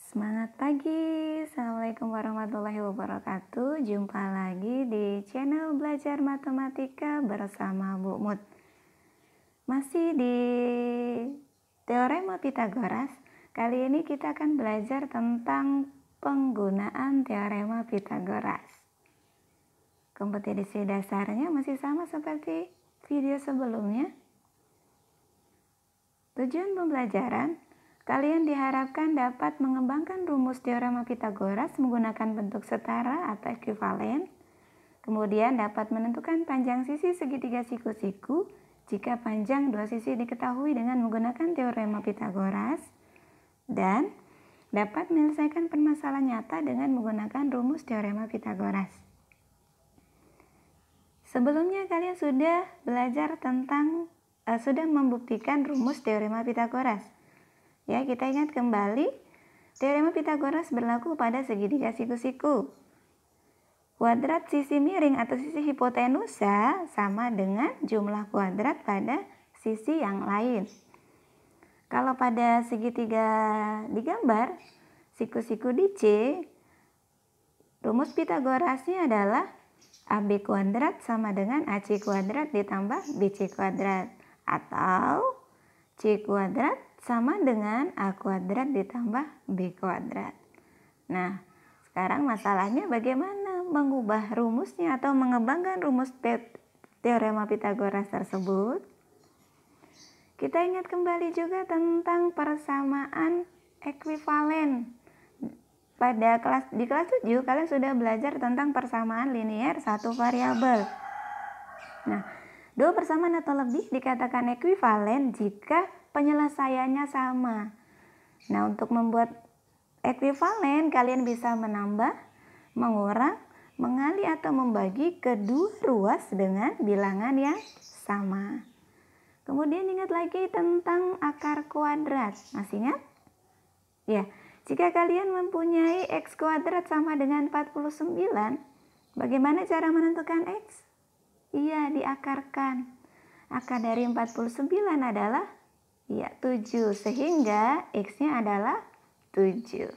Semangat pagi, Assalamualaikum warahmatullahi wabarakatuh. Jumpa lagi di channel Belajar Matematika bersama Bu Mut. Masih di Teorema Pitagoras. Kali ini kita akan belajar tentang penggunaan Teorema Pitagoras. Kompetensi dasarnya masih sama seperti video sebelumnya. Tujuan pembelajaran, kalian diharapkan dapat mengembangkan rumus teorema Pitagoras menggunakan bentuk setara atau ekuivalen. Kemudian dapat menentukan panjang sisi segitiga siku-siku jika panjang dua sisi diketahui dengan menggunakan teorema Pitagoras. Dan dapat menyelesaikan permasalahan nyata dengan menggunakan rumus teorema Pitagoras. Sebelumnya kalian sudah belajar sudah membuktikan rumus teorema Pitagoras. Ya, kita ingat kembali, teorema Pitagoras berlaku pada segitiga siku-siku. Kuadrat sisi miring atau sisi hipotenusa sama dengan jumlah kuadrat pada sisi yang lain. Kalau pada segitiga digambar, siku-siku di C, rumus Pitagorasnya adalah AB kuadrat sama dengan AC kuadrat ditambah BC kuadrat. Atau C kuadrat sama dengan A kuadrat ditambah B kuadrat. Nah, sekarang masalahnya bagaimana mengubah rumusnya atau mengembangkan rumus teorema Pitagoras tersebut. Kita ingat kembali juga tentang persamaan ekuivalen. Di kelas 7 kalian sudah belajar tentang persamaan linier satu variabel. Nah, dua persamaan atau lebih dikatakan ekuivalen jika penyelesaiannya sama. Nah, untuk membuat ekuivalen kalian bisa menambah, mengurang, mengali atau membagi kedua ruas dengan bilangan yang sama. Kemudian ingat lagi tentang akar kuadrat. Masih ingat? Ya, jika kalian mempunyai X kuadrat sama dengan 49, bagaimana cara menentukan X? Iya, diakarkan. Akar dari 49 adalah 7, sehingga X-nya adalah 7.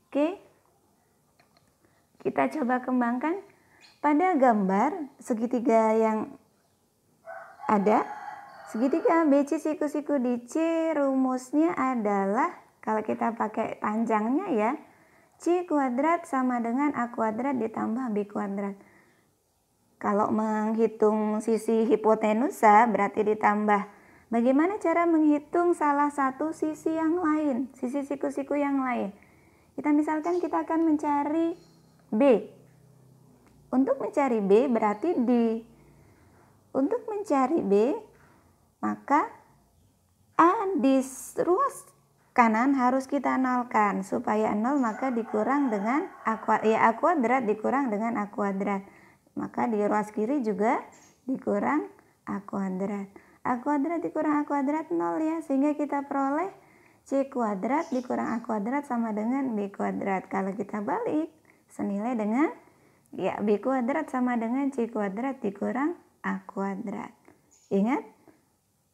Oke, kita coba kembangkan. Pada gambar segitiga yang ada, segitiga BC siku-siku di C, rumusnya adalah, kalau kita pakai panjangnya ya, C kuadrat sama dengan A kuadrat ditambah B kuadrat. Kalau menghitung sisi hipotenusa berarti ditambah. Bagaimana cara menghitung salah satu sisi yang lain, sisi siku-siku yang lain? Misalkan kita akan mencari B. Untuk mencari B berarti untuk mencari B, maka A di ruas kanan harus kita nolkan. Supaya 0 maka dikurang dengan A kuadrat dikurang dengan A kuadrat. Maka di ruas kiri juga dikurang A kuadrat. A kuadrat dikurang A kuadrat 0 ya. Sehingga kita peroleh C kuadrat dikurang A kuadrat sama dengan B kuadrat. Kalau kita balik, senilai dengan B kuadrat sama dengan C kuadrat dikurang A kuadrat. Ingat,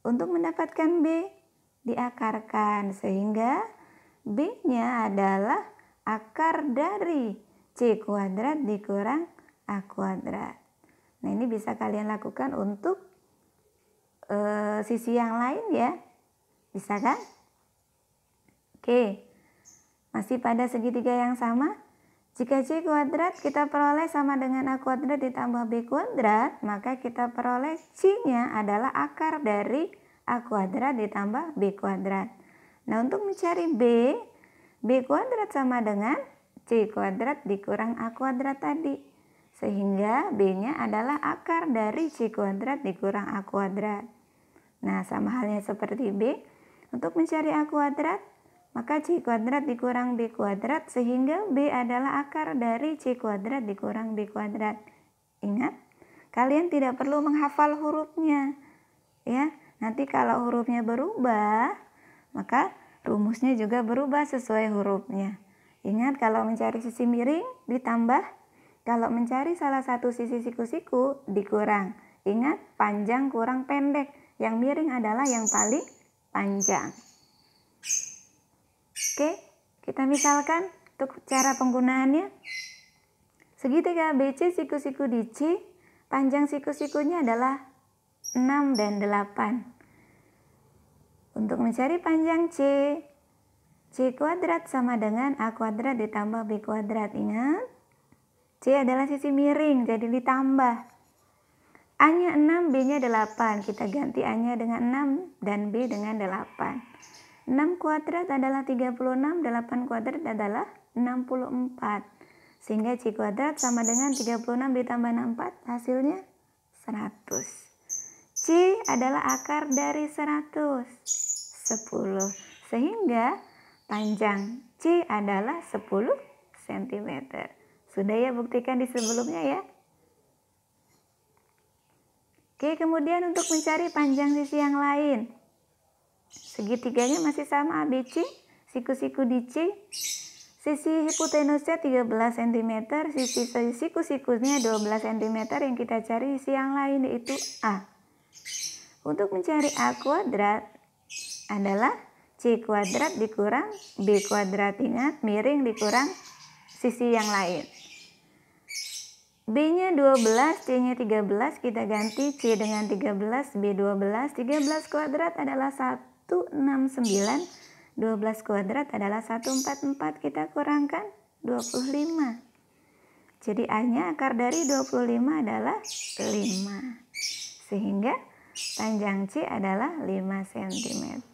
untuk mendapatkan B diakarkan sehingga B-nya adalah akar dari C kuadrat dikurang A kuadrat. Nah, ini bisa kalian lakukan untuk sisi yang lain ya. Bisa kan? Oke. Masih pada segitiga yang sama. Jika C kuadrat kita peroleh sama dengan A kuadrat ditambah B kuadrat, maka kita peroleh C-nya adalah akar dari A kuadrat ditambah B kuadrat. Nah, untuk mencari B kuadrat sama dengan C kuadrat dikurang A kuadrat tadi. Sehingga B-nya adalah akar dari C kuadrat dikurang A kuadrat. Nah, sama halnya seperti B. Untuk mencari A kuadrat, maka C kuadrat dikurang B kuadrat sehingga B adalah akar dari C kuadrat dikurang B kuadrat. Ingat, kalian tidak perlu menghafal hurufnya. Ya, nanti kalau hurufnya berubah, maka rumusnya juga berubah sesuai hurufnya. Ingat, kalau mencari sisi miring ditambah, kalau mencari salah satu sisi siku-siku dikurang. Ingat, panjang kurang pendek. Yang miring adalah yang paling panjang. Oke, kita misalkan untuk cara penggunaannya. Segitiga ABC siku-siku di C, panjang siku-sikunya adalah 6 dan 8. Untuk mencari panjang C kuadrat sama dengan A kuadrat ditambah B kuadrat. Ingat, C adalah sisi miring, jadi ditambah. A-nya 6, B-nya 8. Kita ganti A-nya dengan 6 dan B dengan 8. 6 kuadrat adalah 36, 8 kuadrat adalah 64. Sehingga C kuadrat sama dengan 36 ditambah 64, hasilnya 100. C adalah akar dari 100, 10. Sehingga panjang C adalah 10 cm. Sudah ya, buktikan di sebelumnya ya. Oke, kemudian untuk mencari panjang sisi yang lain. Segitiganya masih sama ABC, siku-siku di C. Sisi hipotenusnya 13 cm, sisi siku-sikunya 12 cm. Yang kita cari sisi yang lain yaitu A. Untuk mencari A kuadrat adalah C kuadrat dikurang B kuadrat. Ingat, miring dikurang sisi yang lain. B-nya 12, C-nya 13, kita ganti C dengan 13, B 12. 13 kuadrat adalah 169, 12 kuadrat adalah 144, kita kurangkan 25. Jadi A-nya akar dari 25 adalah 5. Sehingga panjang C adalah 5 cm.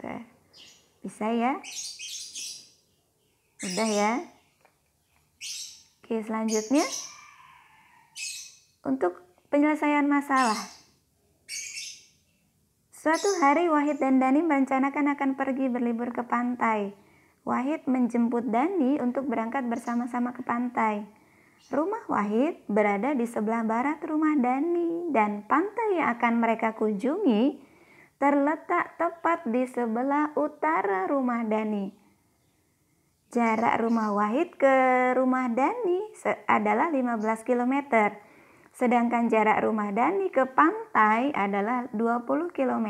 Bisa ya? Udah ya? Oke, selanjutnya untuk penyelesaian masalah. Suatu hari Wahid dan Dani merencanakan akan pergi berlibur ke pantai. Wahid menjemput Dani untuk berangkat bersama-sama ke pantai. Rumah Wahid berada di sebelah barat rumah Dani dan pantai yang akan mereka kunjungi terletak tepat di sebelah utara rumah Dani. Jarak rumah Wahid ke rumah Dani adalah 15 km. Sedangkan jarak rumah Dani ke pantai adalah 20 km.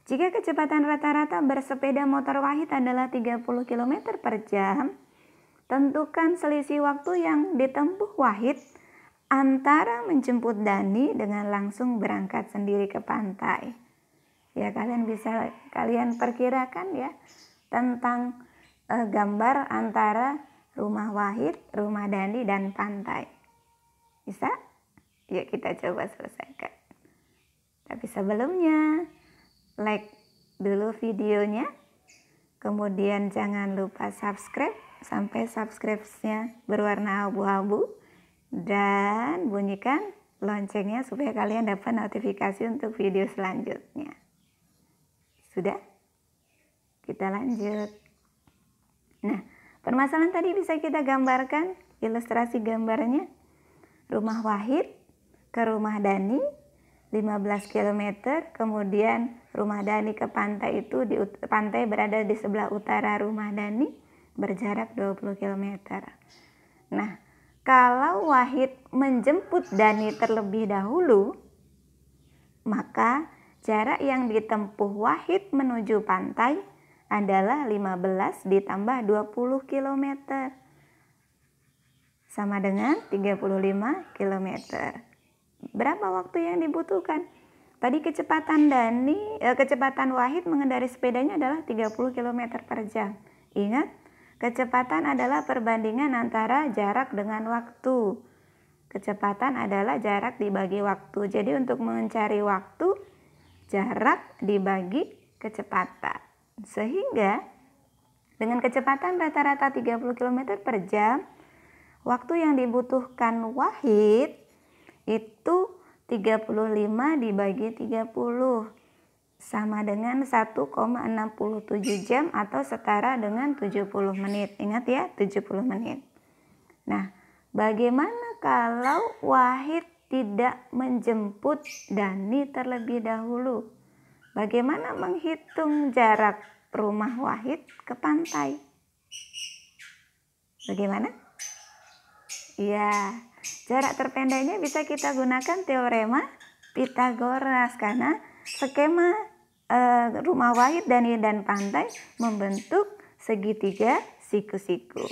Jika kecepatan rata-rata bersepeda motor Wahid adalah 30 km per jam, tentukan selisih waktu yang ditempuh Wahid antara menjemput Dani dengan langsung berangkat sendiri ke pantai. Ya, kalian perkirakan ya tentang gambar antara rumah Wahid, rumah Dani dan pantai. Bisa? Yuk kita coba selesaikan. Tapi sebelumnya, like dulu videonya. Kemudian jangan lupa subscribe sampai subscribe-nya berwarna abu-abu. Dan bunyikan loncengnya supaya kalian dapat notifikasi untuk video selanjutnya. Sudah? Kita lanjut. Nah, permasalahan tadi bisa kita gambarkan, ilustrasi gambarnya. Rumah Wahid ke rumah Dani 15 km, kemudian rumah Dani ke pantai itu pantai berada di sebelah utara rumah Dani berjarak 20 km. Nah, kalau Wahid menjemput Dani terlebih dahulu, maka jarak yang ditempuh Wahid menuju pantai adalah 15 ditambah 20 km. Sama dengan 35 km. Berapa waktu yang dibutuhkan? Tadi kecepatan Wahid mengendarai sepedanya adalah 30 km per jam. Ingat, kecepatan adalah perbandingan antara jarak dengan waktu. Kecepatan adalah jarak dibagi waktu. Jadi untuk mencari waktu, jarak dibagi kecepatan. Sehingga dengan kecepatan rata-rata 30 km per jam, waktu yang dibutuhkan Wahid itu 35 dibagi 30 sama dengan 1,67 jam atau setara dengan 70 menit. Ingat ya, 70 menit. Nah, bagaimana kalau Wahid tidak menjemput Dani terlebih dahulu? Bagaimana menghitung jarak rumah Wahid ke pantai? Bagaimana? Ya, jarak terpendeknya bisa kita gunakan teorema Pitagoras karena skema rumah Wahid, Dani dan pantai membentuk segitiga siku-siku.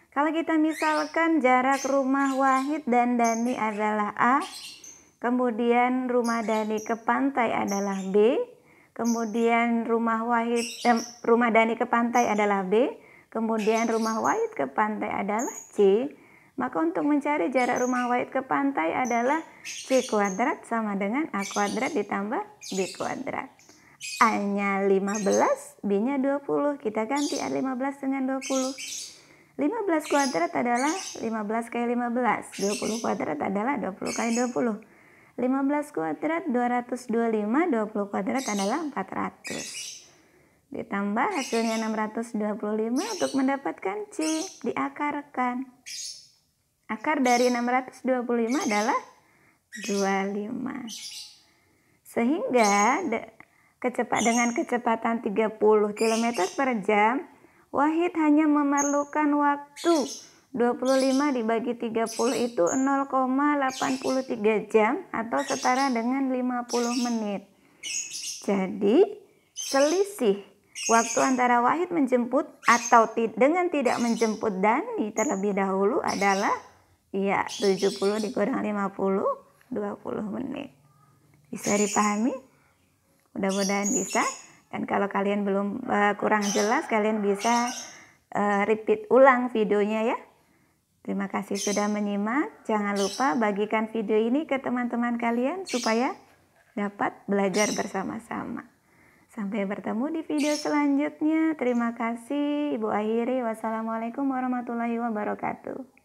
Kalau kita misalkan jarak rumah Wahid dan Dani adalah A, kemudian rumah Dani ke pantai adalah B, kemudian rumah Dani ke pantai adalah B, kemudian rumah Wahid ke pantai adalah C, maka untuk mencari jarak rumah Wahid ke pantai adalah C kuadrat sama dengan A kuadrat ditambah B kuadrat. A-nya 15, B-nya 20. Kita ganti A15 dengan 20. 15 kuadrat adalah 15 kali 15. 20 kuadrat adalah 20 kali 20. 15 kuadrat 225, 20 kuadrat adalah 400. Ditambah hasilnya 625 untuk mendapatkan C, diakarkan. Akar dari 625 adalah 25. Sehingga dengan kecepatan 30 km per jam, Wahid hanya memerlukan waktu 25 dibagi 30 itu 0,83 jam atau setara dengan 50 menit. Jadi selisih waktu antara Wahid menjemput atau dengan tidak menjemput Dani terlebih dahulu adalah 70 dikurang 50, 20 menit. Bisa dipahami? Mudah-mudahan bisa. Dan kalau kalian belum kurang jelas, kalian bisa repeat ulang videonya ya. Terima kasih sudah menyimak. Jangan lupa bagikan video ini ke teman-teman kalian supaya dapat belajar bersama-sama. Sampai bertemu di video selanjutnya. Terima kasih. Ibu akhiri. Wassalamualaikum warahmatullahi wabarakatuh.